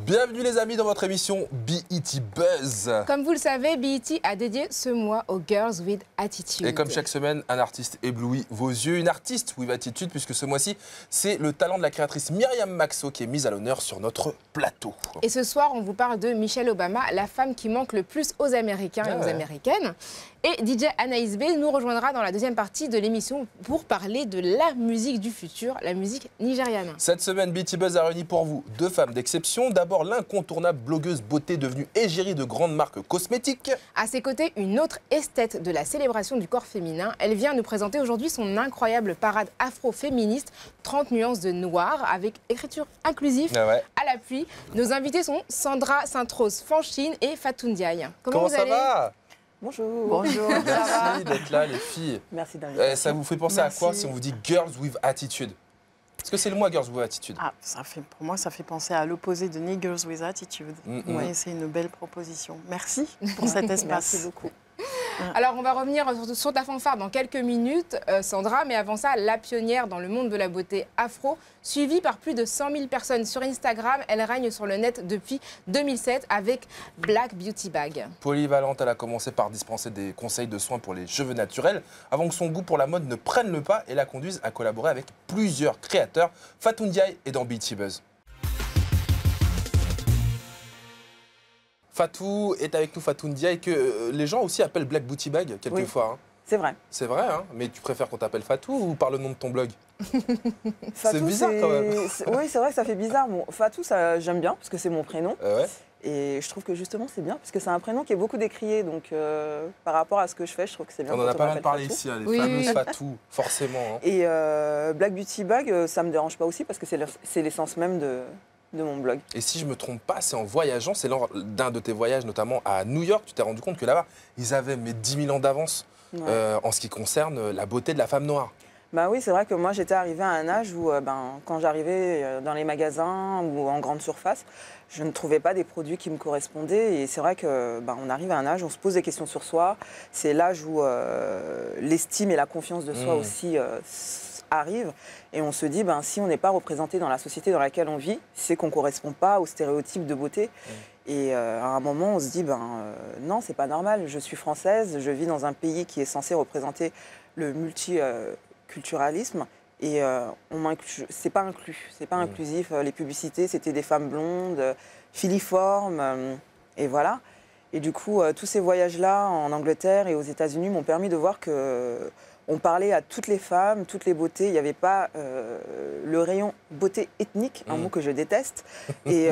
Bienvenue les amis dans votre émission BET Buzz. Comme vous le savez, BET a dédié ce mois aux Girls with Attitude. Et comme chaque semaine, un artiste éblouit vos yeux, une artiste with attitude, puisque ce mois-ci, c'est le talent de la créatrice Myriam Maxo qui est mise à l'honneur sur notre plateau. Et ce soir, on vous parle de Michelle Obama, la femme qui manque le plus aux Américains et aux Américaines. Et DJ Anaïs B nous rejoindra dans la deuxième partie de l'émission pour parler de la musique du futur, la musique nigériane. Cette semaine, BET Buzz a réuni pour vous deux femmes d'exception. D'abord, l'incontournable blogueuse beauté devenue égérie de grandes marques cosmétiques. À ses côtés, une autre esthète de la célébration du corps féminin. Elle vient nous présenter aujourd'hui son incroyable parade afro-féministe, 30 nuances de noir, avec écriture inclusive à l'appui. Nos invités sont Sandra Sainte-Rose Fanchine et Fatou Ndiaye. Comment ça va ? Bonjour. Bonjour. Merci d'être là, les filles. Merci d'inviter. Ça vous fait penser à quoi si on vous dit Girls with Attitude? Est-ce que c'est le mois Girls with Attitude? Pour moi, ça fait penser à l'opposé de Niggers with Attitude. Ouais, c'est une belle proposition. Merci pour cet espace. Merci beaucoup. Alors, on va revenir sur ta fanfare dans quelques minutes, Sandra. Mais avant ça, la pionnière dans le monde de la beauté afro, suivie par plus de 100 000 personnes sur Instagram. Elle règne sur le net depuis 2007 avec Black Beauty Bag. Polyvalente, elle a commencé par dispenser des conseils de soins pour les cheveux naturels avant que son goût pour la mode ne prenne le pas et la conduise à collaborer avec plusieurs créateurs. Fatou Ndiaye est dans BET Buzz. Fatou est avec nous, Fatou Ndiaye, que les gens aussi appellent Black Beauty Bag quelquefois. Oui, c'est vrai. C'est vrai, hein, mais tu préfères qu'on t'appelle Fatou ou par le nom de ton blog? C'est bizarre quand même. Oui, c'est vrai que ça fait bizarre. Bon, Fatou, j'aime bien parce que c'est mon prénom. Et je trouve que justement c'est bien parce que c'est un prénom qui est beaucoup décrié. Donc par rapport à ce que je fais, je trouve que c'est bien. On en a pas mal parlé ici, hein, les fameuses Fatou, forcément. Hein. Et Black Beauty Bag, ça me dérange pas aussi parce que c'est l'essence même de mon blog. Et si je me trompe pas, c'est en voyageant, c'est lors d'un de tes voyages, notamment à New York, tu t'es rendu compte que là-bas, ils avaient 10 000 ans d'avance en ce qui concerne la beauté de la femme noire. Bah oui, c'est vrai que moi j'étais arrivée à un âge où quand j'arrivais dans les magasins ou en grande surface, je ne trouvais pas des produits qui me correspondaient. Et c'est vrai que on arrive à un âge où on se pose des questions sur soi. C'est l'âge où l'estime et la confiance de soi aussi arrivent. Et on se dit, si on n'est pas représenté dans la société dans laquelle on vit, c'est qu'on ne correspond pas aux stéréotypes de beauté. Et à un moment, on se dit, non, c'est pas normal. Je suis française, je vis dans un pays qui est censé représenter le multiculturalisme. Et c'est pas inclus, c'est pas inclusif. Les publicités, c'était des femmes blondes, filiformes, et voilà. Et du coup, tous ces voyages-là en Angleterre et aux États-Unis m'ont permis de voir que on parlait à toutes les femmes, toutes les beautés. Il n'y avait pas le rayon beauté ethnique, un mot que je déteste. Et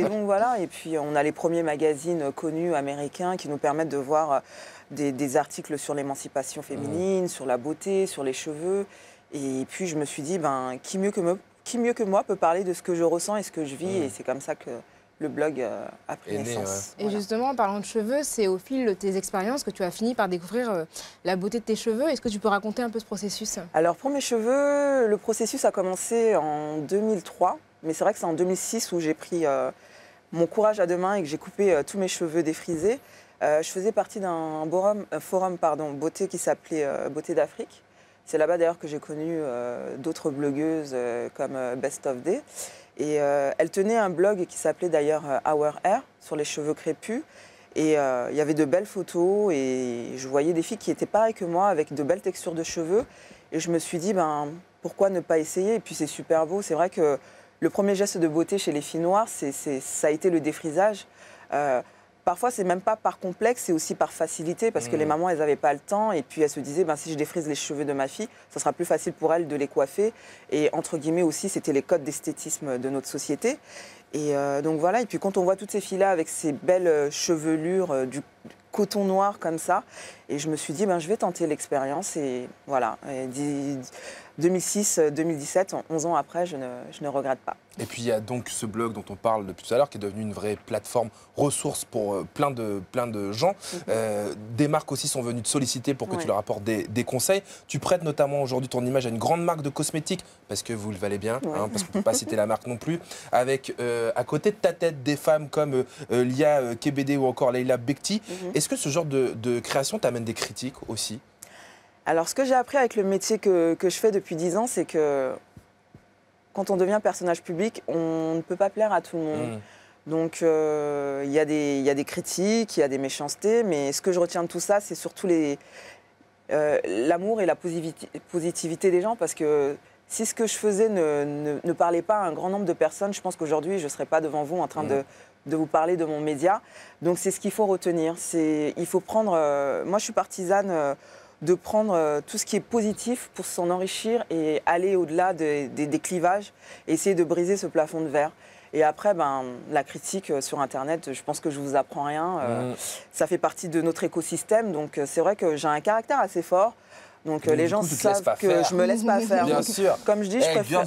donc voilà. Et puis on a les premiers magazines connus américains qui nous permettent de voir des articles sur l'émancipation féminine, sur la beauté, sur les cheveux. Et puis je me suis dit, qui mieux que moi peut parler de ce que je ressens et ce que je vis. Et c'est comme ça que le blog a pris naissance. Et justement, en parlant de cheveux, c'est au fil de tes expériences que tu as fini par découvrir la beauté de tes cheveux. Est-ce que tu peux raconter un peu ce processus? Alors pour mes cheveux, le processus a commencé en 2003. Mais c'est vrai que c'est en 2006 où j'ai pris mon courage à deux mains et que j'ai coupé tous mes cheveux défrisés. Je faisais partie d'un forum beauté qui s'appelait Beauté d'Afrique. C'est là-bas d'ailleurs que j'ai connu d'autres blogueuses comme Best of Day. Et elle tenait un blog qui s'appelait d'ailleurs Our Hair, sur les cheveux crépus. Et il y avait de belles photos et je voyais des filles qui étaient pareilles que moi, avec de belles textures de cheveux. Et je me suis dit, pourquoi ne pas essayer? Et puis c'est super beau. C'est vrai que le premier geste de beauté chez les filles noires, ça a été le défrisage. Parfois, c'est même pas par complexe, c'est aussi par facilité, parce que les mamans, elles n'avaient pas le temps. Et puis, elles se disaient, si je défrise les cheveux de ma fille, ça sera plus facile pour elle de les coiffer. Et entre guillemets aussi, c'était les codes d'esthétisme de notre société. Et donc voilà, et puis quand on voit toutes ces filles-là avec ces belles chevelures, du coton noir comme ça, et je me suis dit, je vais tenter l'expérience. Et voilà, 2006, 2017, 11 ans après, je ne regrette pas. Et puis il y a donc ce blog dont on parle depuis tout à l'heure qui est devenu une vraie plateforme ressource pour plein de gens. Des marques aussi sont venues te solliciter pour que tu leur apportes des conseils. Tu prêtes notamment aujourd'hui ton image à une grande marque de cosmétiques, parce que vous le valez bien, parce qu'on ne peut pas citer la marque non plus, avec à côté de ta tête des femmes comme Lia Kebede ou encore Leila Bekti. Est-ce que ce genre de création t'amène des critiques aussi? Alors ce que j'ai appris avec le métier que je fais depuis 10 ans, c'est que quand on devient personnage public, on ne peut pas plaire à tout le monde. Donc, il y a des critiques, il y a des méchancetés, mais ce que je retiens de tout ça, c'est surtout l'amour et la positivité des gens, parce que si ce que je faisais ne parlait pas à un grand nombre de personnes, je pense qu'aujourd'hui, je ne serais pas devant vous en train de vous parler de mon média. Donc, c'est ce qu'il faut retenir. Il faut prendre... moi, je suis partisane de prendre tout ce qui est positif pour s'en enrichir et aller au-delà des clivages, et essayer de briser ce plafond de verre. Et après, la critique sur Internet, je pense que je ne vous apprends rien. Ça fait partie de notre écosystème. Donc, c'est vrai que j'ai un caractère assez fort. Donc, les gens savent que je ne me laisse pas faire. Bien sûr. Comme je dis, je préfère...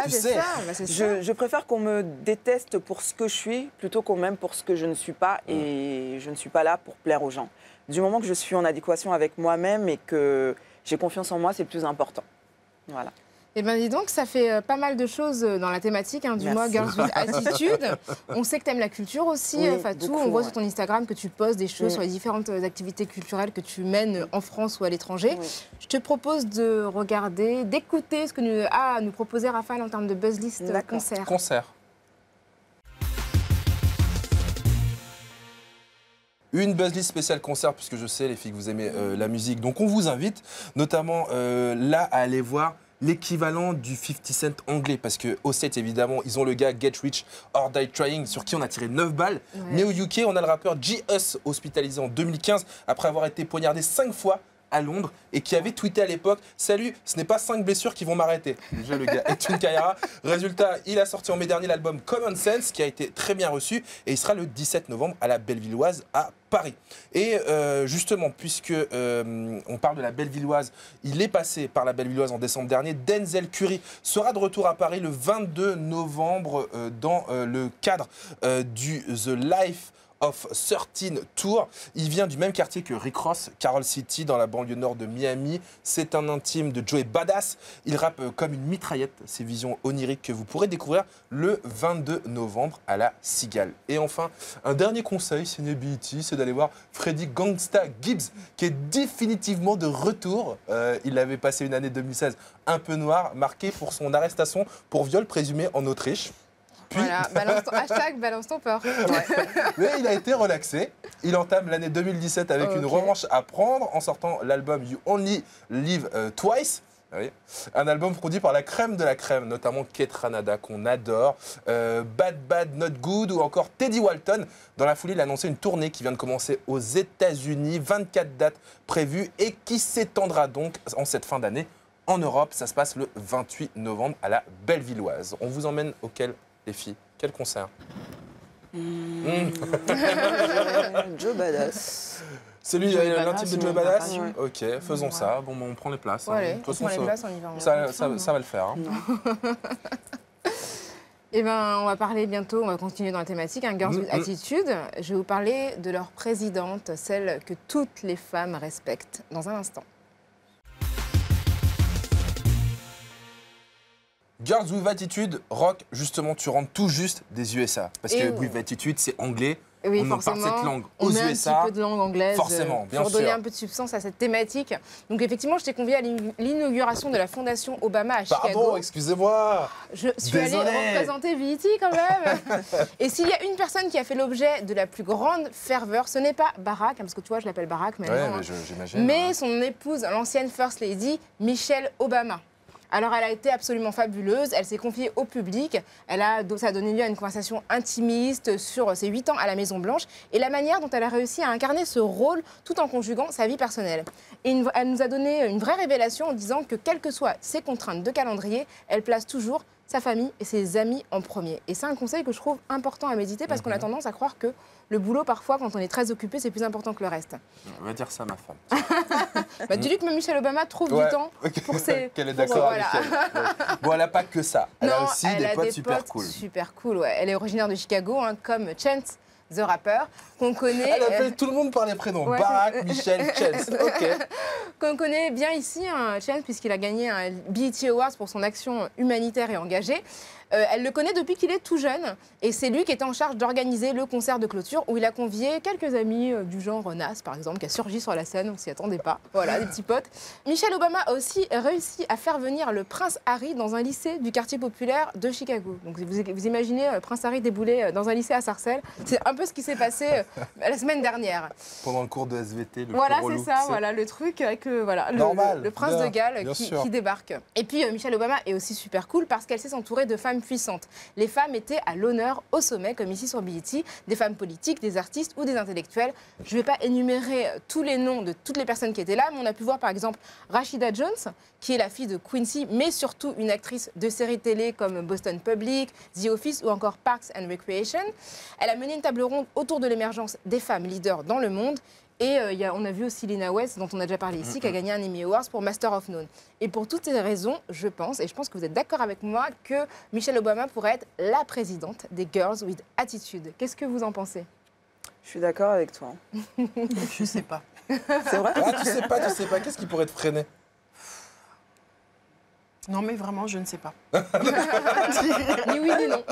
tu sais. Je préfère qu'on me déteste pour ce que je suis plutôt qu'on m'aime pour ce que je ne suis pas. Et je ne suis pas là pour plaire aux gens. Du moment que je suis en adéquation avec moi-même et que j'ai confiance en moi, c'est le plus important. Voilà. Eh bien, dis donc, ça fait pas mal de choses dans la thématique du mois Girls with Attitude. On sait que tu aimes la culture aussi, oui, Fatou. beaucoup, on voit sur ton Instagram que tu postes des choses sur les différentes activités culturelles que tu mènes en France ou à l'étranger. Oui. Je te propose de regarder, d'écouter ce que nous proposé Raphaël en termes de buzz list concert. Une buzzlist spéciale concert, puisque je sais, les filles, que vous aimez la musique. Donc, on vous invite notamment là à aller voir l'équivalent du 50 Cent anglais, parce qu'au States, évidemment, ils ont le gars Get Rich or Die Trying, sur qui on a tiré 9 balles. Ouais. Mais au UK, on a le rappeur G-Us, hospitalisé en 2015, après avoir été poignardé 5 fois à Londres, et qui avait tweeté à l'époque « Salut, ce n'est pas 5 blessures qui vont m'arrêter ». Déjà, le gars est une carrière. Résultat, il a sorti en mai dernier l'album Common Sense, qui a été très bien reçu, et il sera le 17 novembre à la Bellevilloise à Paris. Et justement, puisque on parle de la Bellevilloise, il est passé par la Bellevilloise en décembre dernier. Denzel Curry sera de retour à Paris le 22 novembre dans le cadre du The Life of 13 Tour. Il vient du même quartier que Rick Ross, Carol City, dans la banlieue nord de Miami. C'est un intime de Joey Badass. Il rappe comme une mitraillette, ces visions oniriques que vous pourrez découvrir le 22 novembre à la Cigale. Et enfin, un dernier conseil, CinéBET, c'est d'aller voir Freddy Gangsta Gibbs, qui est définitivement de retour. Il avait passé une année 2016 un peu noire, marquée pour son arrestation pour viol présumé en Autriche. Puis... Voilà, balance ton peur. Mais il a été relaxé. Il entame l'année 2017 avec une revanche à prendre en sortant l'album You Only Live Twice. Oui. Un album produit par la crème de la crème, notamment Kate Ranada, qu'on adore, Bad Bad Not Good ou encore Teddy Walton. Dans la foulée, il a annoncé une tournée qui vient de commencer aux États-Unis, 24 dates prévues et qui s'étendra donc en cette fin d'année en Europe. Ça se passe le 28 novembre à la Bellevilloise. On vous emmène auquel, les filles? Quel concert? Joe Badass. Celui l'intime de Joe Badass. Ok, faisons ça. Bon, on prend les places. Ouais, on prend les places, on y va. Ça va le faire. Eh ben, on va parler bientôt, on va continuer dans la thématique, Girls with Attitude. Je vais vous parler de leur présidente, celle que toutes les femmes respectent, dans un instant. Girls with Attitude, Rock, justement, tu rentres tout juste des USA. Parce que with Attitude, c'est anglais. Oui, on parle cette langue aux USA. On met un petit peu de langue anglaise forcément, bien pour sûr. donner un peu de substance à cette thématique. Donc effectivement, je t'ai convié à l'inauguration de la Fondation Obama à Chicago. Pardon, excusez-moi. Je suis allée représenter BET quand même. Et s'il y a une personne qui a fait l'objet de la plus grande ferveur, ce n'est pas Barack, parce que tu vois, je l'appelle Barack maintenant. Ouais, j'imagine. Mais son épouse, l'ancienne First Lady, Michelle Obama. Alors, elle a été absolument fabuleuse. Elle s'est confiée au public. Ça a donné lieu à une conversation intimiste sur ses 8 ans à la Maison-Blanche et la manière dont elle a réussi à incarner ce rôle tout en conjuguant sa vie personnelle. Et elle nous a donné une vraie révélation en disant que, quelles que soient ses contraintes de calendrier, elle place toujours sa famille et ses amis en premier. Et c'est un conseil que je trouve important à méditer parce qu'on a tendance à croire que le boulot, parfois, quand on est très occupé, c'est plus important que le reste. On va dire ça à ma femme. Dis-lui que même Michelle Obama trouve du temps pour ses... Qu'elle est d'accord avec elle. Bon, elle n'a pas que ça. Elle a aussi des potes super cool. Super cool, ouais. Elle est originaire de Chicago, comme Chance the Rapper, qu'on connaît... Elle appelle tout le monde par les prénoms. Ouais, Barack, Michelle, Chance. Ok. Qu'on connaît bien ici, Chance, puisqu'il a gagné un BET Awards pour son action humanitaire et engagée. Elle le connaît depuis qu'il est tout jeune et c'est lui qui était en charge d'organiser le concert de clôture où il a convié quelques amis du genre Nas, par exemple, qui a surgi sur la scène, on s'y attendait pas. Voilà, des petits potes. Michelle Obama a aussi réussi à faire venir le prince Harry dans un lycée du quartier populaire de Chicago. Donc vous imaginez Prince Harry débouler dans un lycée à Sarcelles. C'est un peu ce qui s'est passé la semaine dernière. Pendant le cours de SVT, le voilà, cours c'est relou, ça, voilà, le truc avec le prince de Galles qui débarque. Et puis Michelle Obama est aussi super cool parce qu'elle sait s'entourer de femmes puissantes. Les femmes étaient à l'honneur au sommet, comme ici sur BET, des femmes politiques, des artistes ou des intellectuels. Je ne vais pas énumérer tous les noms de toutes les personnes qui étaient là, mais on a pu voir par exemple Rashida Jones, qui est la fille de Quincy, mais surtout une actrice de séries télé comme Boston Public, The Office ou encore Parks and Recreation. Elle a mené une table ronde autour de l'émergence des femmes leaders dans le monde. Et on a vu aussi Lina West, dont on a déjà parlé ici, qui a gagné un Emmy Awards pour Master of None. Et pour toutes ces raisons, je pense, et je pense que vous êtes d'accord avec moi, que Michelle Obama pourrait être la présidente des Girls with Attitude. Qu'est-ce que vous en pensez? Je suis d'accord avec toi. Je sais pas. C'est vrai? Ah, tu sais pas. Qu'est-ce qui pourrait te freiner? Non, mais vraiment, je ne sais pas. Ni oui, ni non.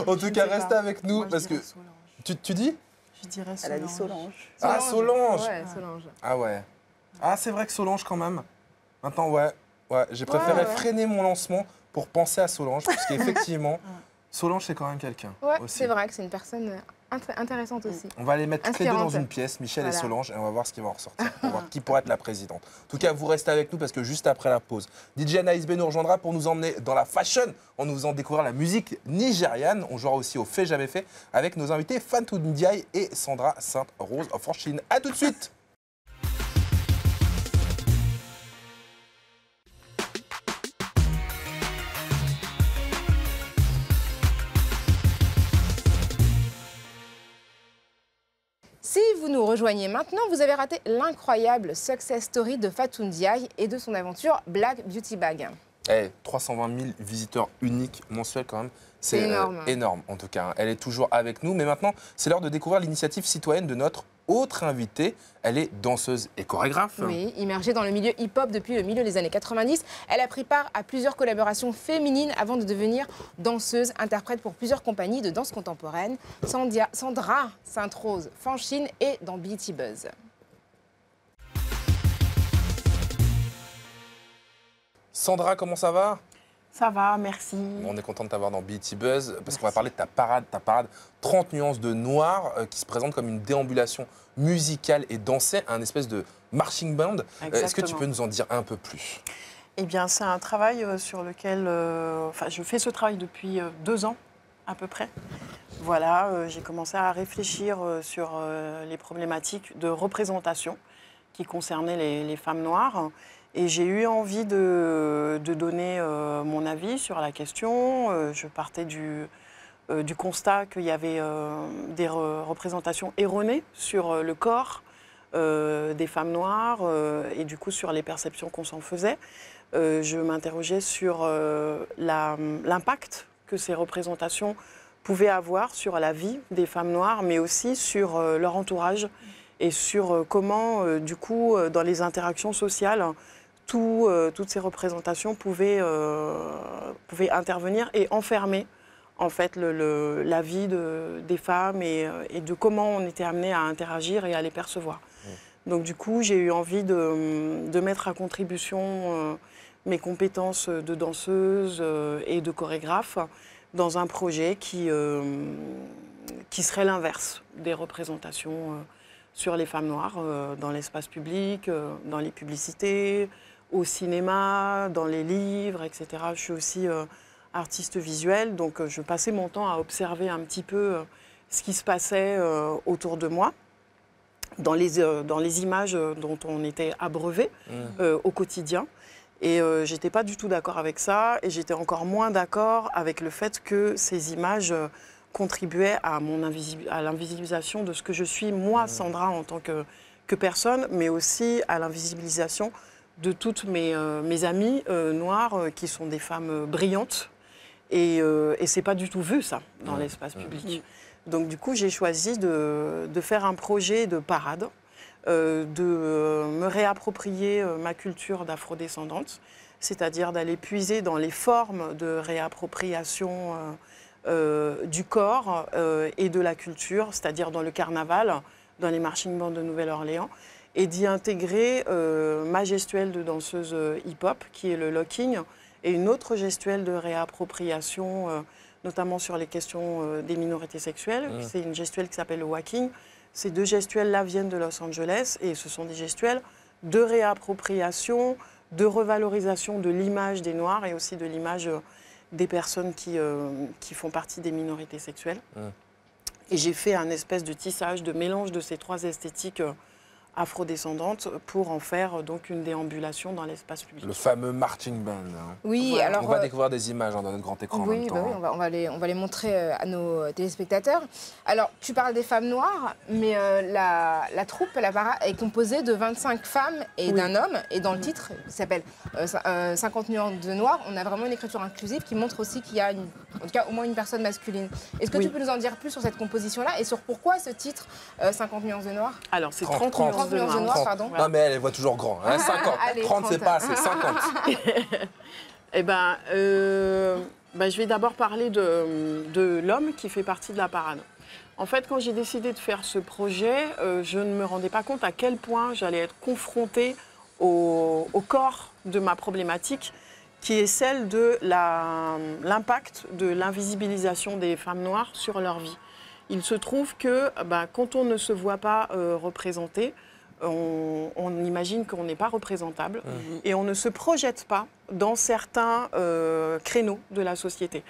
En tout cas, restez avec nous, Moi, parce que... Tu dis? Je dirais Solange. Elle a dit Solange. Ah, Solange. Ouais, Solange. Ah ouais. Ah, c'est vrai que Solange, quand même. Maintenant, ouais. J'ai préféré freiner mon lancement pour penser à Solange, parce qu'effectivement, Solange, c'est quand même quelqu'un. Ouais, aussi. c'est vrai que c'est une personne intéressante aussi. On va les mettre toutes les deux dans Inspirante. une pièce, Michel et Voilà. Solange, et on va voir ce qui va en ressortir. On va voir qui pourrait être la présidente. En tout cas, vous restez avec nous parce que juste après la pause, DJ Anaïs B nous rejoindra pour nous emmener dans la fashion en nous faisant découvrir la musique nigériane. On jouera aussi au Fait Jamais Fait avec nos invités Fatou Ndiaye et Sandra Sainte-Rose of Chine. A tout de suite. Si vous nous rejoignez maintenant, vous avez raté l'incroyable success story de Fatou Ndiaye et de son aventure Black Beauty Bag. 320 000 visiteurs uniques mensuels quand même. C'est énorme. Énorme en tout cas. Elle est toujours avec nous. Mais maintenant, c'est l'heure de découvrir l'initiative citoyenne de notre autre invitée. Elle est danseuse et chorégraphe. Oui, immergée dans le milieu hip-hop depuis le milieu des années 90, elle a pris part à plusieurs collaborations féminines avant de devenir danseuse, interprète pour plusieurs compagnies de danse contemporaine, Sandra Sainte-Rose, Fanchine et dans BET Buzz. Sandra, comment ça va? Ça va, merci. On est content de t'avoir dans BET Buzz parce qu'on va parler de ta parade 30 nuances de noir qui se présente comme une déambulation musicale et dansée, un espèce de marching band. Est-ce que tu peux nous en dire un peu plus? Eh bien, c'est un travail sur lequel... je fais ce travail depuis 2 ans, à peu près. Voilà, j'ai commencé à réfléchir sur les problématiques de représentation qui concernaient les femmes noires. Et j'ai eu envie de donner mon avis sur la question. Je partais du constat qu'il y avait des représentations erronées sur le corps des femmes noires et du coup sur les perceptions qu'on s'en faisait. Je m'interrogeais sur l'impact que ces représentations pouvaient avoir sur la vie des femmes noires, mais aussi sur leur entourage et sur comment, du coup, dans les interactions sociales, toutes ces représentations pouvaient intervenir et enfermer en fait la vie des femmes et de comment on était amené à interagir et à les percevoir. Donc du coup, j'ai eu envie de mettre à contribution mes compétences de danseuse et de chorégraphe dans un projet qui serait l'inverse des représentations sur les femmes noires dans l'espace public, dans les publicités, au cinéma, dans les livres, etc. Je suis aussi artiste visuel, donc je passais mon temps à observer un petit peu ce qui se passait autour de moi, dans les images dont on était abreuvé au quotidien. Et je n'étais pas du tout d'accord avec ça, et j'étais encore moins d'accord avec le fait que ces images contribuaient à l'invisibilisation de ce que je suis, moi, Sandra, en tant que personne, mais aussi à l'invisibilisation de toutes mes amies noires qui sont des femmes brillantes. Et ce n'est pas du tout vu, ça, dans l'espace public. Donc, du coup, j'ai choisi de faire un projet de parade, de me réapproprier ma culture d'afrodescendante, c'est-à-dire d'aller puiser dans les formes de réappropriation du corps et de la culture, c'est-à-dire dans le carnaval, dans les marching bands de Nouvelle-Orléans, et d'y intégrer ma gestuelle de danseuse hip-hop, qui est le locking, et une autre gestuelle de réappropriation, notamment sur les questions des minorités sexuelles. C'est une gestuelle qui s'appelle le walking. Ces deux gestuelles-là viennent de Los Angeles, et ce sont des gestuelles de réappropriation, de revalorisation de l'image des Noirs et aussi de l'image des personnes qui font partie des minorités sexuelles. Et j'ai fait un espèce de tissage, de mélange de ces trois esthétiques afrodescendantes pour en faire donc une déambulation dans l'espace public. Le fameux marching band. Hein. Oui, voilà. alors... On va découvrir des images dans notre grand écran en même temps. Oui, on va les montrer à nos téléspectateurs. Alors, tu parles des femmes noires, mais la troupe, la parade, est composée de 25 femmes et d'un homme. Et dans le titre, qui s'appelle 50 nuances de noir, on a vraiment une écriture inclusive qui montre aussi qu'il y a, en tout cas, au moins une personne masculine. Est-ce que tu peux nous en dire plus sur cette composition-là et sur pourquoi ce titre 50 nuances de noir? Alors, c'est 30 nuances de noir, pardon. Non, mais elle voit toujours grand. Hein, 50. Allez, 30, c'est pas assez. 50. Eh ben, je vais d'abord parler de l'homme qui fait partie de la parade. En fait, quand j'ai décidé de faire ce projet, je ne me rendais pas compte à quel point j'allais être confrontée au corps de ma problématique, qui est celle de l'impact de l'invisibilisation des femmes noires sur leur vie. Il se trouve que quand on ne se voit pas représenté, on imagine qu'on n'est pas représentable et on ne se projette pas dans certains créneaux de la société.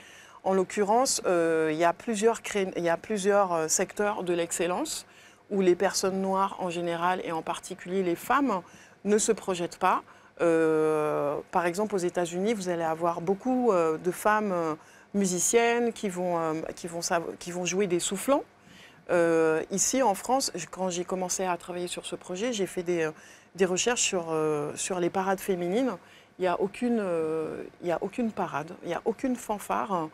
En l'occurrence, il y a plusieurs secteurs de l'excellence où les personnes noires en général et en particulier les femmes ne se projettent pas. Par exemple, aux États-Unis, vous allez avoir beaucoup de femmes musiciennes qui vont jouer des soufflants. Ici, en France, quand j'ai commencé à travailler sur ce projet, j'ai fait des recherches sur les parades féminines. Il n'y a aucune parade, il n'y a aucune fanfare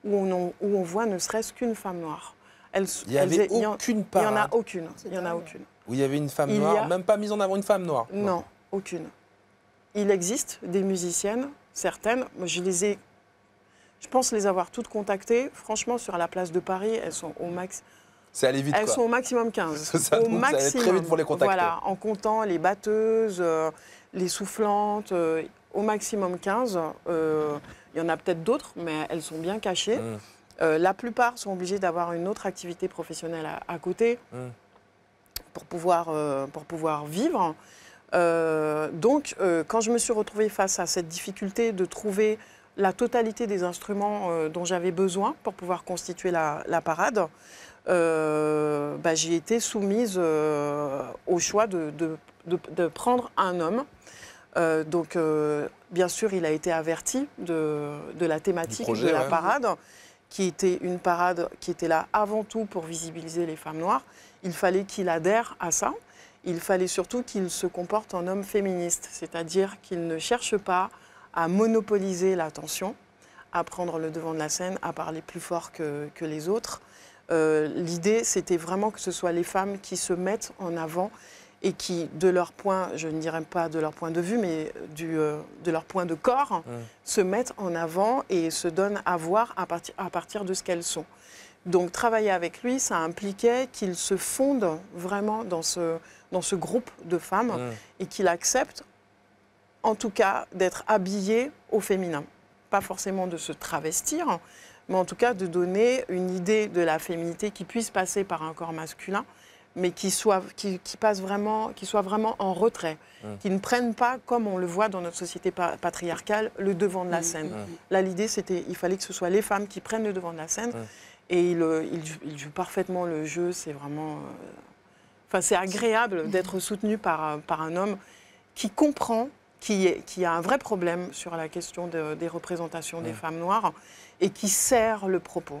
où on voit ne serait-ce qu'une femme noire. Il n'y avait aucune parade. Il n'y en a aucune. Il y en a aucune. Où il y avait une femme noire, même pas mise en avant une femme noire? Non, aucune. Il existe des musiciennes, certaines. Je pense les avoir toutes contactées. Franchement, sur la place de Paris, elles sont au max. C'est allé vite, elles sont au maximum 15. Ça, au maximum. Ça allait très vite pour les contacter. Voilà, en comptant les batteuses, les soufflantes, au maximum 15. Il y en a peut-être d'autres, mais elles sont bien cachées. La plupart sont obligées d'avoir une autre activité professionnelle à côté pour pouvoir vivre. Donc, quand je me suis retrouvée face à cette difficulté de trouver la totalité des instruments dont j'avais besoin pour pouvoir constituer la parade, j'ai été soumise au choix de prendre un homme. Donc, bien sûr, il a été averti de la thématique de la parade, qui était une parade qui était là avant tout pour visibiliser les femmes noires. Il fallait qu'il adhère à ça. Il fallait surtout qu'il se comporte en homme féministe, c'est-à-dire qu'il ne cherche pas à monopoliser l'attention, à prendre le devant de la scène, à parler plus fort que les autres. L'idée, c'était vraiment que ce soit les femmes qui se mettent en avant et qui, de leur point, je ne dirais pas de leur point de vue, mais de leur point de corps, se mettent en avant et se donnent à voir à partir de ce qu'elles sont. Donc travailler avec lui, ça impliquait qu'il se fonde vraiment dans ce groupe de femmes et qu'il accepte, en tout cas, d'être habillé au féminin. Pas forcément de se travestir, mais en tout cas de donner une idée de la féminité qui puisse passer par un corps masculin, mais qui soit vraiment en retrait, qui ne prenne pas, comme on le voit dans notre société patriarcale, le devant de la scène. Là, l'idée, c'était il fallait que ce soit les femmes qui prennent le devant de la scène. Et il joue parfaitement le jeu, c'est vraiment... c'est agréable d'être soutenu par un homme qui comprend, qui a un vrai problème sur la question des représentations des femmes noires et qui sert le propos.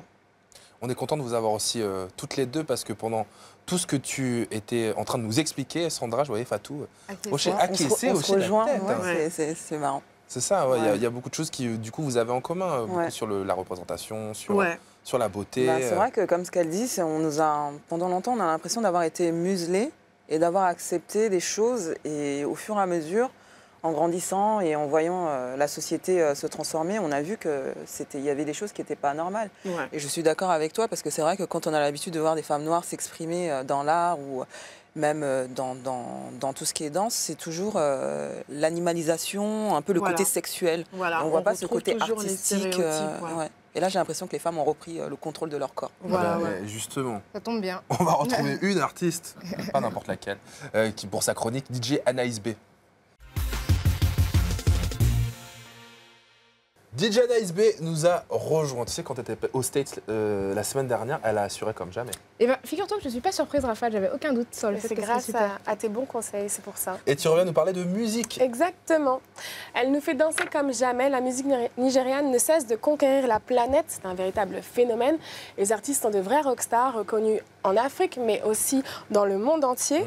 On est content de vous avoir aussi toutes les deux parce que pendant tout ce que tu étais en train de nous expliquer, Sandra, je voyais Fatou acquiescer aussi la tête. C'est marrant. C'est ça, il y a beaucoup de choses qui, du coup, vous avez en commun, beaucoup sur la représentation, sur la beauté. C'est vrai que, comme ce qu'elle dit, pendant longtemps, on a l'impression d'avoir été muselés et d'avoir accepté des choses. Et au fur et à mesure, en grandissant et en voyant la société se transformer, on a vu qu'il y avait des choses qui n'étaient pas normales. Ouais. Et je suis d'accord avec toi parce que c'est vrai que quand on a l'habitude de voir des femmes noires s'exprimer dans l'art ou même dans tout ce qui est danse, c'est toujours l'animalisation, un peu le côté sexuel. Voilà. On ne voit pas ce côté toujours artistique. Ouais. Et là, j'ai l'impression que les femmes ont repris le contrôle de leur corps. Voilà, justement. Ça tombe bien. On va retrouver une artiste, pas n'importe laquelle, qui pour sa chronique, DJ Anaïs B. DJ Anaïs B nous a rejoint. Tu sais, quand elle était au States la semaine dernière, elle a assuré comme jamais. Eh ben, figure-toi que je ne suis pas surprise, Raphaël. J'avais aucun doute sur le fait que c'est grâce à tes bons conseils, c'est pour ça. Et tu reviens nous parler de musique. Exactement. Elle nous fait danser comme jamais. La musique nigériane ne cesse de conquérir la planète. C'est un véritable phénomène. Les artistes sont de vrais rockstars reconnus en Afrique, mais aussi dans le monde entier.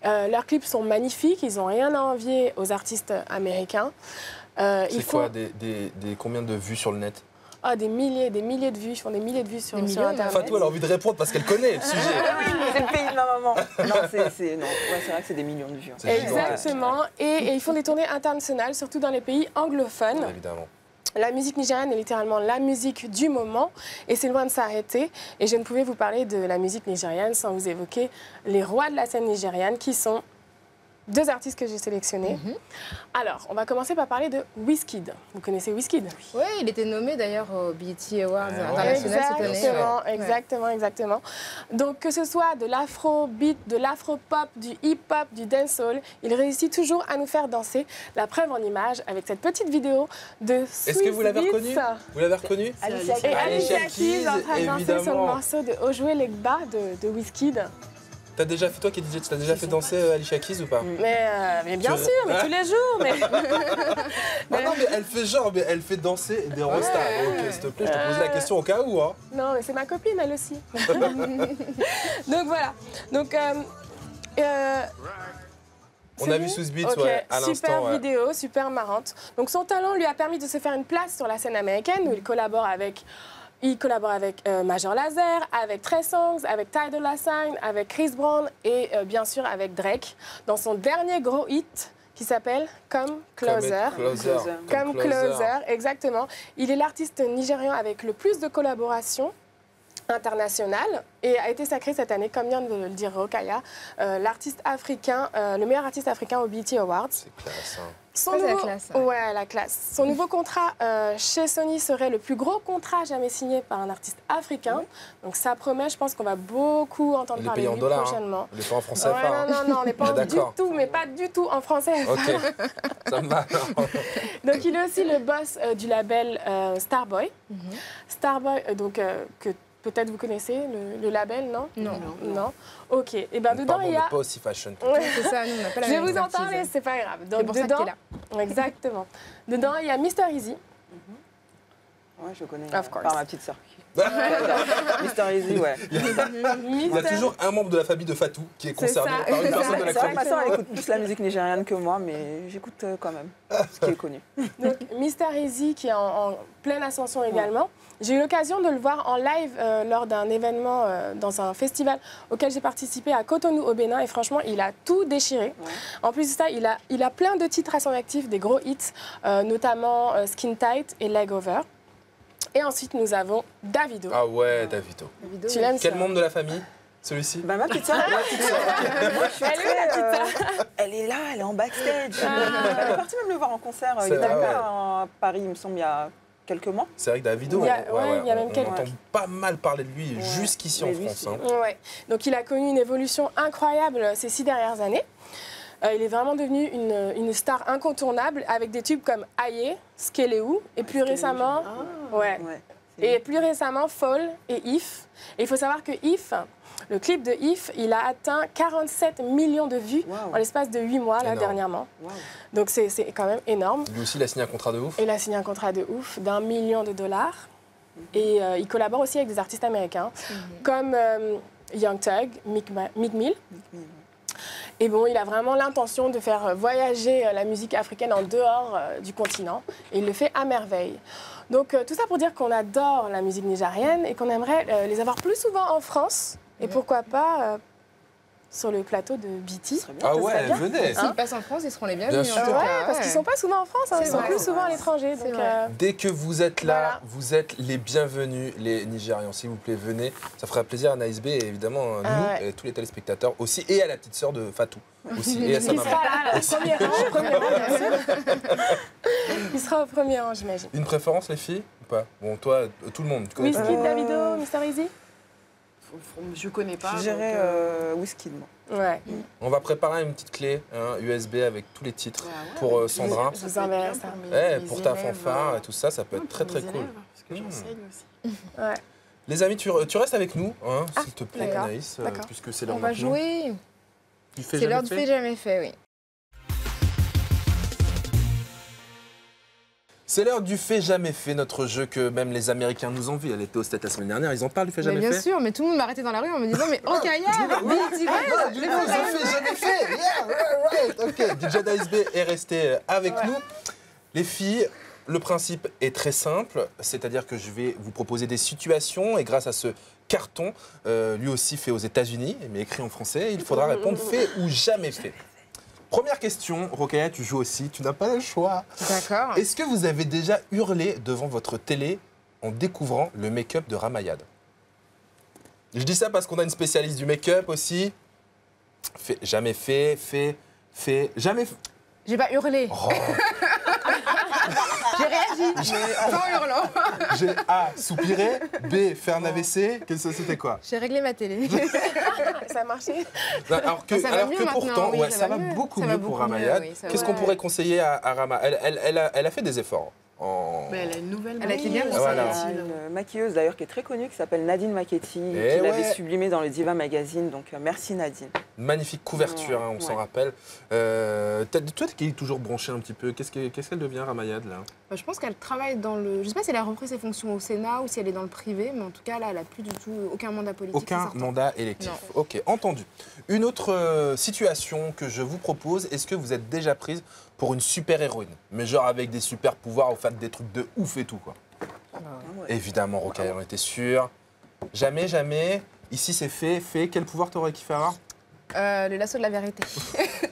Leurs clips sont magnifiques. Ils n'ont rien à envier aux artistes américains. C'est quoi, combien de vues sur le net? Des milliers de vues. Ils font des milliers de vues sur Internet. Fatou, elle a envie de répondre parce qu'elle connaît le sujet. C'est le pays de ma maman. Non, c'est vrai que c'est des millions de vues. Exactement. Et ils font des tournées internationales, surtout dans les pays anglophones. Évidemment. La musique nigériane est littéralement la musique du moment et c'est loin de s'arrêter. Et je ne pouvais vous parler de la musique nigériane sans vous évoquer les rois de la scène nigériane qui sont deux artistes que j'ai sélectionnés. Alors, on va commencer par parler de Wizkid. Vous connaissez Wizkid? Oui, il était nommé d'ailleurs au BET Awards international cette année. Exactement. Donc, que ce soit de l'afrobeat, de l'afropop, du hip-hop, du dancehall, il réussit toujours à nous faire danser. La preuve en image avec cette petite vidéo de Swizz Beatz. Est-ce que vous l'avez reconnu? Vous l'avez reconnu? Et Alicia Keys en train de danser sur le morceau de Ojue Legba de Wizkid. T'as déjà fait, toi qui es DJ, tu t'as déjà fait danser Alicia Keys ou pas? Mais bien sûr, mais tous les jours. Mais... non, mais elle fait genre, mais elle fait danser des rostas. Ok, s'il te plaît, je te pose la question au cas où. Hein. Non, mais c'est ma copine, elle aussi. Donc voilà. Donc, on a vu Swizz Beatz à l'instant. Super vidéo, super marrante. Donc son talent lui a permis de se faire une place sur la scène américaine où il collabore avec Major Lazer, avec Trey Songz, avec Ty Dolla $ign, avec Chris Brown et bien sûr avec Drake dans son dernier gros hit qui s'appelle Come Closer. Come Closer, exactement. Il est l'artiste nigérian avec le plus de collaborations internationales et a été sacré cette année, comme vient de le dire Rokaya, l'artiste africain, le meilleur artiste africain au BET Awards. C'est classe, hein. La classe. Son nouveau contrat chez Sony serait le plus gros contrat jamais signé par un artiste africain. Donc ça promet, je pense qu'on va beaucoup entendre parler de lui prochainement. Il est pas en français. Non, on n'est pas du tout, mais pas du tout en français. Ok, ça me va. Donc il est aussi le boss du label Starboy. Starboy, donc que peut-être vous connaissez le label, non? Non. Ok. Et ben dedans il y a. On n'est pas aussi fashion. C'est ça, nous on n'a pas la même. Je vais vous en parler, c'est pas grave. Donc pour dedans, exactement. Dedans il y a Mr Easy. Ouais, je connais. Of course. Par ma petite sœur. Mr Easy, ouais. Il y a toujours un membre de la famille de Fatou qui est concerné par une personne de la chronique. Ma sœur, elle écoute plus la musique nigériane que moi, mais j'écoute quand même ce qui est connu. Donc, Mr Easy qui est en pleine ascension également. J'ai eu l'occasion de le voir en live lors d'un événement dans un festival auquel j'ai participé à Cotonou au Bénin et franchement, il a tout déchiré. En plus de ça, il a plein de titres à son actif, des gros hits, notamment Skin Tight et Leg Over. Et ensuite, nous avons Davido. Ah ouais, Davido. Tu l'aimes? Quel membre de la famille? Celui-ci? Ma petite sœur. Elle est la petite sœur. Elle est là, elle est en backstage. Elle est partie même le voir en concert. Il était à Paris, il me semble, il y a quelques mois. C'est vrai que Davido, il y a même on entend pas mal parler de lui jusqu'ici en France. Ouais. Donc il a connu une évolution incroyable ces 6 dernières années. Il est vraiment devenu une star incontournable avec des tubes comme Aye, Skeleu et plus récemment, et plus récemment Fall et If. Et il faut savoir que If, le clip de If, il a atteint 47 millions de vues en l'espace de 8 mois là, dernièrement. Donc c'est quand même énorme. Lui aussi, il a signé un contrat de ouf. Il a signé un contrat de ouf d'1 million $. Et il collabore aussi avec des artistes américains comme Young Thug, Meek Mill. Et bon, il a vraiment l'intention de faire voyager la musique africaine en dehors du continent. Et il le fait à merveille. Donc tout ça pour dire qu'on adore la musique nigérienne et qu'on aimerait les avoir plus souvent en France. Et pourquoi pas sur le plateau de BT. Ah ouais, venez. S'ils passent en France, ils seront les bienvenus. Bien sûr. Parce qu'ils sont pas souvent en France, ils sont plus souvent à l'étranger. Dès que vous êtes là, vous êtes les bienvenus, les Nigérians. S'il vous plaît, venez. Ça fera plaisir à Naïs B et évidemment nous et tous les téléspectateurs aussi, et à la petite sœur de Fatou aussi, et à sa maman. Qui sera là, au premier rang, bien sûr. Il sera au premier rang, j'imagine. Une préférence, les filles ou pas? Bon, toi, tout le monde. Tu connais tout le Wizkid, monde. Davido, Mr. Easy? Je connais pas. Je dirais Wizkid, moi. Ouais. On va préparer une petite clé USB avec tous les titres pour Sandra. Je vous enverrai ça. Pour ta fanfare et tout ça, ça peut être très très cool. Parce que j'enseigne aussi. Ouais. Les amis, tu restes avec nous, hein, s'il te plaît, d'accord. Anaïs, puisque c'est l'heure On va maintenant. jouer. Tu fais C'est l'heure jamais du fait fait jamais fait, oui. C'est l'heure du fait jamais fait, notre jeu que même les Américains nous envient. Elle était au Stade la semaine dernière, ils en parlent du fait jamais Bien fait. sûr, mais tout le monde m'arrêtait dans la rue en me disant mais Rokhaya, Du fait jamais fait. Yeah, right. Ok, DJ Naïs B est resté avec nous. Les filles, le principe est très simple, c'est-à-dire que je vais vous proposer des situations et grâce à ce carton, lui aussi fait aux États-Unis, mais écrit en français, il faudra répondre fait ou jamais fait. Première question, Rokhaya, tu joues aussi, tu n'as pas le choix. D'accord. Est-ce que vous avez déjà hurlé devant votre télé en découvrant le make-up de Ramayad? Je dis ça parce qu'on a une spécialiste du make-up aussi. Jamais fait, jamais fait. J'ai pas hurlé. Oh, J'ai réagi, mais en hurlant. j'ai A, soupiré, B, faire un AVC. Qu'est-ce que c'était quoi? J'ai réglé ma télé. Ça a marché? Alors que, Ça va mieux pourtant, maintenant, oui, ouais, ça ça va va mieux. beaucoup Ça va mieux pour beaucoup Ramayad. mieux, oui, ça Qu'est-ce va. qu'on pourrait conseiller à Rama? Elle a fait des efforts. Mais elle a une nouvelle Elle a été bien maquilleuse. Voilà. Il y a une maquilleuse d'ailleurs qui est très connue qui s'appelle Nadine Maketti, qui Eh l'avait ouais. sublimée dans le Diva Magazine. Donc merci Nadine. Magnifique couverture, hein, on s'en rappelle. Toi qui es toujours branché un petit peu, qu'est-ce qu'elle devient, Ramayad, là? Je pense qu'elle travaille dans le... Je sais pas si elle a repris ses fonctions au Sénat ou si elle est dans le privé, mais en tout cas, là, elle n'a plus du tout aucun mandat politique. Aucun c'est certain. mandat électif. Non. Ok, entendu. Une autre situation que je vous propose, est-ce que vous êtes déjà prise pour une super-héroïne? Mais genre avec des super pouvoirs, au fait des trucs de ouf et tout, quoi. Évidemment, Rokhaya, on était sûr. Jamais, jamais. Ici, c'est fait. Quel pouvoir t'aurais kiffé avoir? Le lasso de la vérité.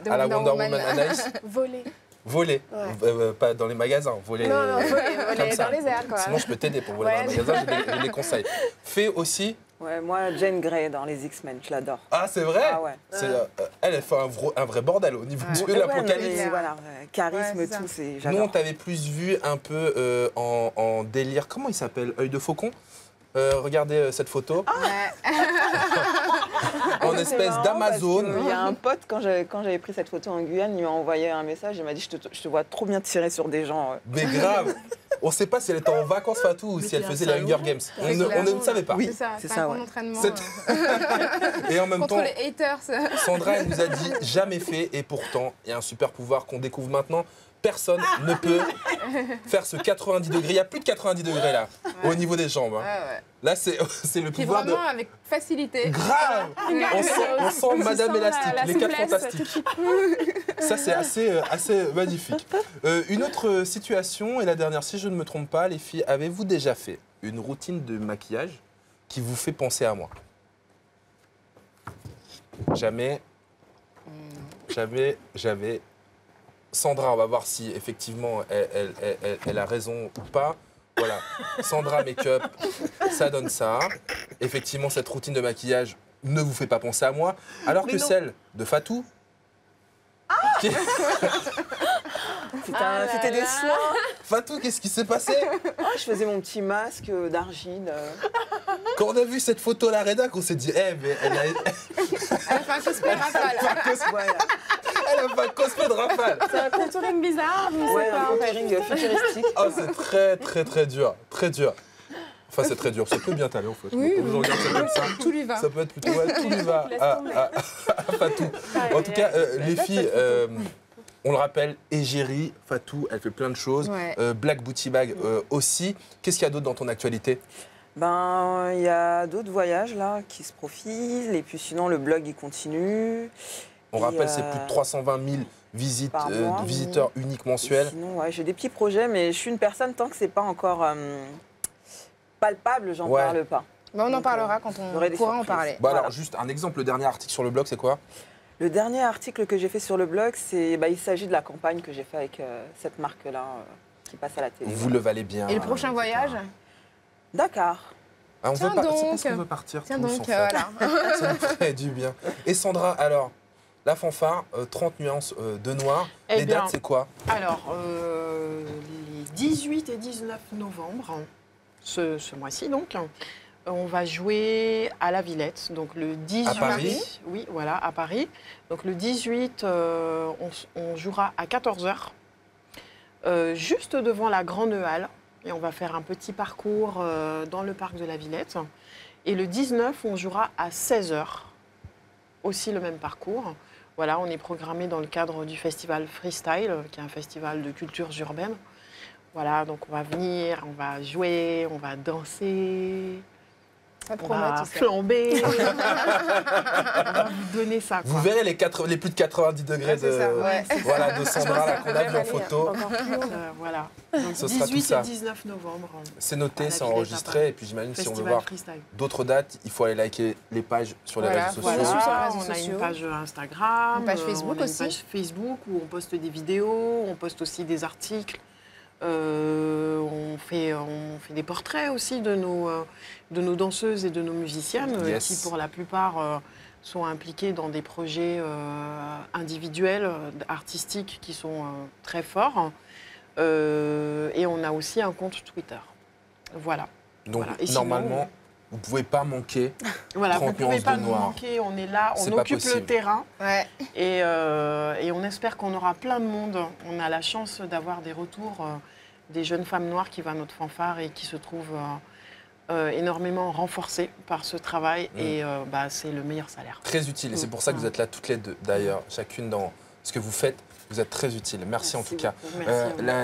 De À la Wonder Woman, Anaïs? Voler. Voler. Ouais. Pas dans les magasins, voler. Non, voler comme ça. dans les airs, quoi. Sinon, je peux t'aider pour voler dans les magasins, j'ai des conseils. Fait aussi. Ouais, moi, Jane Grey dans les X-Men, je l'adore. Ah, c'est vrai? Ah ouais. Elle fait un vrai bordel au niveau de Ouais, l'apocalypse. mais voilà, charisme, Ouais, c'est tout, ça. c'est. Nous, J'adore. on t'avait plus vu un peu en délire. Comment il s'appelle? Œil de faucon? Regardez cette photo. Ouais. En C'est espèce marrant d'Amazon. parce que Il y a un pote, quand j'avais pris cette photo en Guyane, il m'a envoyé un message, il m'a dit je te vois trop bien tirer sur des gens. Mais grave. On ne sait pas si elle était en vacances, Fatou, ou si elle faisait les Hunger Games. On ne savait pas. Oui. C'est ça, c'est c'est ça, un ouais. bon entraînement. Et en même Contre temps, les haters. Sandra, elle nous a dit jamais fait. Et pourtant, il y a un super pouvoir qu'on découvre maintenant. Personne ne peut faire ce 90 degrés. Il y a plus de 90 degrés là, au niveau des jambes. Hein. Ouais. Là, c'est le Qui pouvoir de. vraiment avec facilité. Grave. On sent Madame Élastique, la les 4 souplesse, fantastiques. Ça, c'est assez magnifique. Une autre situation, et la dernière, si je ne me trompe pas, les filles, avez-vous déjà fait une routine de maquillage qui vous fait penser à moi? Jamais. Sandra, on va voir si effectivement elle a raison ou pas. Voilà, Sandra Make-up, ça donne ça. Effectivement, cette routine de maquillage ne vous fait pas penser à moi. Alors que celle de Fatou. qui- C'était des soins. Fatou, qu'est-ce qui s'est passé? Je faisais mon petit masque d'argile. Quand on a vu cette photo à la rédac, on s'est dit, mais elle a Elle a fait un cosplay rafale. Voilà. fait un cosplay de Rafale. C'est un contouring bizarre, je sais Ouais, pas. un contouring futuristique. Oh, c'est très dur, très dur. Enfin, c'est très dur, ça peut bien t'aller en fait. Oui, Quand je regarde ça comme ça, Tout lui va. ça peut être plutôt, ouais, tout lui va Laisse tomber. à Fatou. En tout cas, les filles, on le rappelle, Égérie, Fatou, elle fait plein de choses. Ouais. Black Booty Bag aussi. Qu'est-ce qu'il y a d'autre dans ton actualité? Ben, il y a d'autres voyages là qui se profilent. Et puis sinon, le blog, il continue. On Et, rappelle, c'est plus de 320 000 visites, par mois. visiteurs uniques Et mensuels. sinon, ouais, j'ai des petits projets, mais je suis une personne, tant que c'est pas encore palpable, j'en Ouais. parle pas. On en parlera quand on pourra en parler. Bah alors, juste un exemple, le dernier article sur le blog, c'est quoi? Le dernier article que j'ai fait sur le blog, il s'agit de la campagne que j'ai fait avec cette marque-là qui passe à la télé. Vous le valez bien. Et le prochain voyage? Dakar. Ah, c'est parce qu'on veut partir tous, en fait. Voilà. Ça nous ferait du bien. Et Sandra, alors, la fanfare, 30 nuances de noir. Les dates, c'est quoi? Alors, les 18 et 19 novembre, ce mois-ci donc, on va jouer à la Villette. Donc le 18, à Paris. Oui, voilà, à Paris. Donc le 18, on jouera à 14h, juste devant la Grande Halle. Et on va faire un petit parcours dans le parc de la Villette. Et le 19, on jouera à 16h, aussi le même parcours. Voilà, on est programmé dans le cadre du festival Freestyle, qui est un festival de cultures urbaines. Voilà, donc on va venir, on va jouer, on va danser. Ça on va flamber, on va vous donner ça. Quoi. Vous verrez les plus de 90 degrés de Sandra là, qu'on a vu en photo. Voilà. Donc, 18 et 19 novembre. C'est noté, c'est enregistré. Et puis j'imagine si on veut voir d'autres dates, il faut aller liker les pages sur les réseaux sociaux. Voilà, on a une page Instagram, une page Facebook aussi. Une page Facebook où on poste des vidéos, on poste aussi des articles. On fait des portraits aussi de nos danseuses et de nos musiciennes qui, pour la plupart, sont impliquées dans des projets individuels, artistiques qui sont très forts. Et on a aussi un compte Twitter. Voilà. Donc, normalement, vous ne pouvez pas manquer. Voilà, vous ne pouvez pas nous manquer. On est là, on occupe le terrain. Ouais. Et on espère qu'on aura plein de monde. On a la chance d'avoir des retours des jeunes femmes noires qui vont à notre fanfare et qui se trouvent énormément renforcées par ce travail. Et c'est le meilleur salaire. Très utile. Et c'est pour ça que vous êtes là toutes les deux, d'ailleurs, chacune dans ce que vous faites. Vous êtes très utile. Merci en tout cas.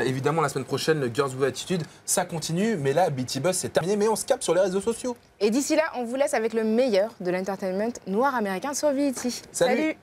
Évidemment, la semaine prochaine, le Girls with Attitude, ça continue. Mais là, BT Buzz, c'est terminé. Mais on se capte sur les réseaux sociaux. Et d'ici là, on vous laisse avec le meilleur de l'entertainment noir américain sur BET. Salut.